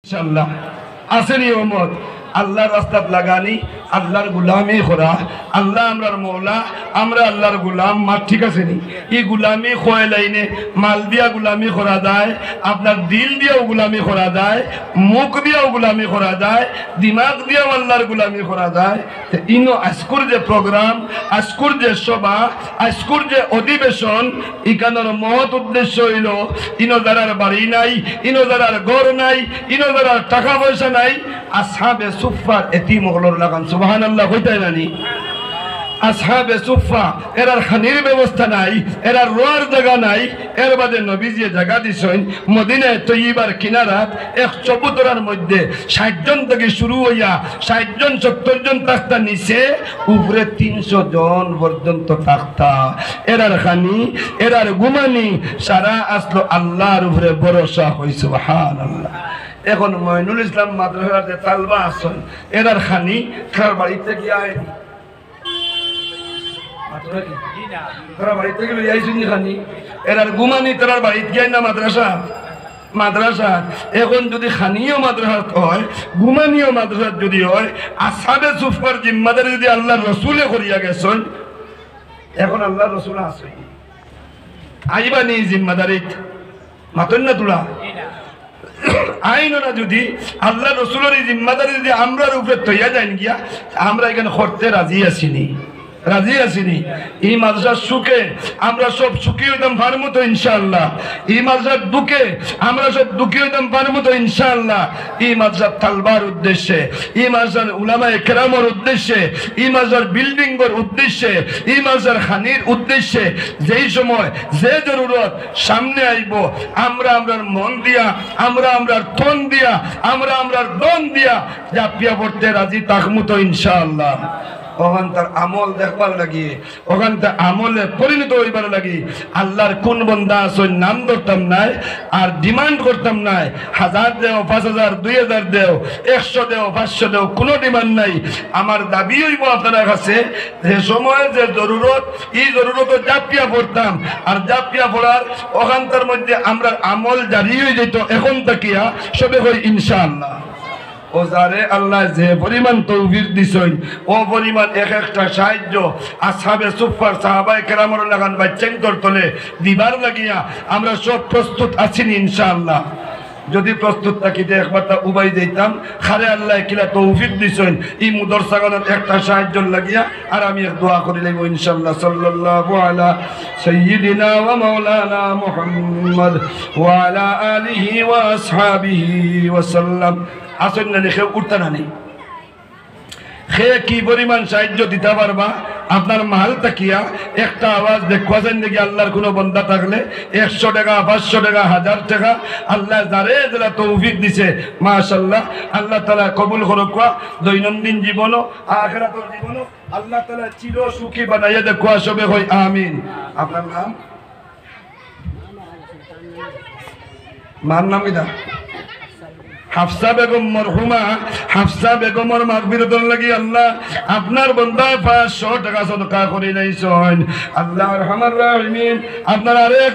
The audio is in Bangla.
ইনশাআল্লাহ আসেনি ওমত আল্লাহর রাস্তাত লাগানি আল্লাহর গুলামি করা আল্লাহ আমরার মৌলা আমরা আল্লাহর গুলাম মা ঠিক আছে নি এই গুলামি খোয় লাইনে মাল দিয়া গুলামি করা যায় আপনার দিল দিয়াও গুলামি করা যায় মুখ দিয়াও গুলামি করা যায় দিমাগ দিয়াও আল্লাহর গুলামি করা যায় তো ইনো আজকুর যে প্রোগ্রাম আজকুর যে সভা আজকুর যে অধিবেশন ইকানোর মহৎ উদ্দেশ্য হইল ইনো যারার বাড়ি নাই ইনো যারার ঘর নাই ইনো যারার টাকা পয়সা নাই আসহাবে সুফার এতিম হলর লাগান সুবহানাল্লাহ কইতাই নানি আসহাবে সুফা এরার খানির ব্যবস্থা নাই এরার রোয়ার জায়গা নাই এর বাদে নবীজি জায়গা দিছেন মদিনায় তৈয়বার কিনারাত এক চবুতরার মধ্যে 60 জন থেকে শুরু হইয়া 60 জন 70 জন তাখতা নিচে উপরে 300 জন পর্যন্ত তাখতা এরার খানি এরার গুমানি সারা আসলো আল্লাহর উপরে ভরসা হই সুবহানাল্লাহ। এখন মইনুল ইসলাম মাদ্রাসাতে তালবা আছেন এরার খানি খার বাড়িতে গিয়া আইনি তারা বাড়িতে গেলে যাইছেন খানি এরার গুমানি তার বাড়িতে গিয়ে না মাদ্রাসা এখন যদি খানিও মাদ্রাসা হয় গুমানিও মাদ্রাসা যদি হয় আসহাবে সুফার জিম্মাদারি যদি আল্লাহর রসুলে করিয়া গেছেন এখন আল্লাহর রসুল আছে আইবা নি জিম্মাদারিত মাতন না তোলা আইনরা যদি আল্লাহ রসুলের জিম্মাদারি যদি আমরার উপরে তৈয়া যাই গিয়া আমরা এখানে করতে রাজি আসিনি এই মাদ্রাসার সুখে আমরা সব সুখী হইতাম পারবো তো ইনশাআল্লাহ এই মাদ্রাসার দুঃখে আমরা সব দুঃখী হইতাম পারবো তো ইনশাআল্লাহ এই মাদ্রাসার তালবার উদ্দেশ্যে এই মাদ্রাসার উলামায়ে কেরামের উদ্দেশ্যে এই মাদ্রাসার বিল্ডিং এর উদ্দেশ্যে এই মাদ্রাসার খানির উদ্দেশ্যে যেই সময় যে জরুরত সামনে আইব আমরা আমরার মন দিয়া আমরা আমরার তন দিয়া আমরা আমরার দন দিয়া জাপিয়া পড়তে রাজি থাকমু তো ইনশাআল্লাহ। ওখান তার আমল দেখবার লাগি ওখান তার আমলে পরিণত হইবার লাগি আল্লাহর কোন বন্দা আসন নাম ধরতাম নাই আর ডিমান্ড করতাম নাই 1000 দেও 5000 2000 দেও 100 দেও 500 দেও কোনো ডিমান্ড নাই আমার দাবি হইব আপনার কাছে যে সময় যে জরুরত এই জরুরত জাপিয়া পড়তাম আর জাপিয়া পড়ার ওখান তার মধ্যে আমরা আমল জারি হয়ে যেত এখন তাকিয়া সবে হই ইনশাআল্লাহ ও যারে আল্লাহ যে পরিমাণ তৌফিক দিছেন ও পরিমাণ এক একটা সাহায্য আসহাবে সুফার সাহাবায়ে কেরামের লাগান বাচ্চান তলে দিবার লাগিয়া আমরা সব প্রস্তুত আছি ইনশাআল্লাহ। যদি প্রস্তুত থাকিতে একবার তা উবাই দিতাম খারে আল্লাহ কিলা তৌফিক দিছেন এই মুদরসাগনের একটা সাহায্য লাগিয়া আর আমি এক দোয়া করি লইব ইনশাআল্লাহ। সাল্লাল্লাহু আলা সাইয়্যিদিনা ওয়া মাওলানা মুহাম্মদ ওয়া আলা আলিহি ওয়া আসহাবিহি ওয়া সাল্লাম। আসেন না দেখে উঠতে না নেই খে কি পরিমাণ সাহায্য দিতে পারবা আপনার মাল তাকিয়া একটা আওয়াজ দেখবা যান নাকি আল্লাহর কোনো বন্দা থাকলে 100 টাকা 500 টাকা 1000 টাকা আল্লাহ যারে যারা তৌফিক দিছে মাশাআল্লাহ আল্লাহ তাআলা কবুল করুক দৈনন্দিন জীবনও আখিরাতের জীবনও আল্লাহ তাআলা চির সুখী বানাইয়া দেখো সবে কই আমিন। আপনার নাম মার নাম কি হাফসা বেগম মরহুমা হাফসা বেগমের মাগফিরাতের লাগি আল্লাহ আপনার বান্দা 500 টাকা সদকা করে দিয়েছেন আল্লাহ আরহামার রাহিমিন আপনার আরেক